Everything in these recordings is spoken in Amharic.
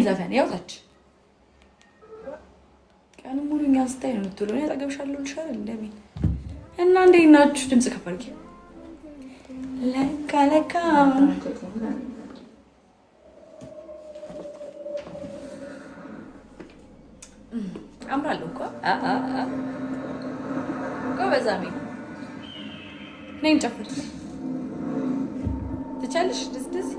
ዘፈን ያውታች ቀን ሙሉ እኛን ስታይ ነው የምትውለው። ያጠገብሻለሁ ልሻል እንደምን እና እንዴት ናችሁ? ድምጽ ከፍ አድርጊ። ለካ አምራለሁ እኮ ጎበዛሜ ነኝ። ጨፍር ትቻለሽ ደስ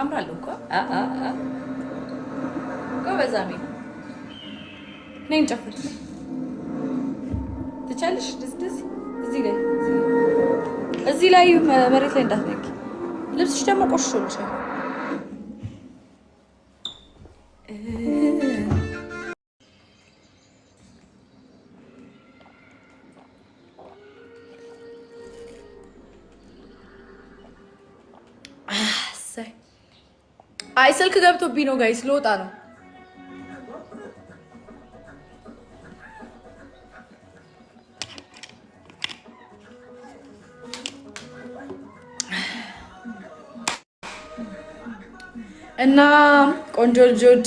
አምራለሁ እኮ ጎበዛሜ ነኝ። ጨፍር ትቻለሽ ደስ እዚህ ላይ መሬት ላይ እንዳትነቂ። ልብስሽ ደግሞ ቆሽሾልሻል። አይ ስልክ ገብቶብኝ ነው ጋይስ፣ ልወጣ ነው። እና ቆንጆ ልጆች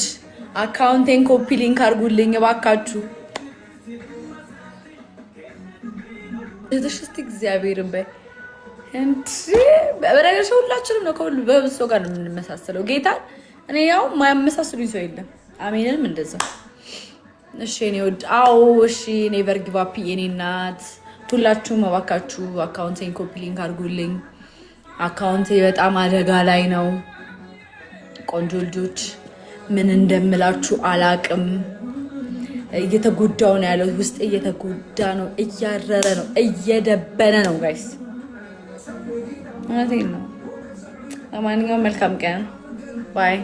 አካውንቴን ኮፒ ሊንክ አድርጉልኝ እባካችሁ። እስቲ እግዚአብሔርን በይ በነገርሽ ሁላችንም ነው ከሁሉ በብዙ ሰው ጋር ነው የምንመሳሰለው። ጌታን እኔ ያው ማያመሳስሉኝ ሰው የለም። አሜንንም እንደዛ። እሺ እኔ ወድ እሺ ኔቨር ጊቭ አፕ የኔ እናት። ሁላችሁም እባካችሁ አካውንቴን ኮፒ ሊንክ አድርጉልኝ። አካውንቴ በጣም አደጋ ላይ ነው። ቆንጆ ልጆች ምን እንደምላችሁ አላቅም። እየተጎዳው ነው ያለው ውስጥ እየተጎዳ ነው፣ እያረረ ነው፣ እየደበነ ነው ጋይስ። እውነቴን ነው። ለማንኛውም መልካም ቀን ባይ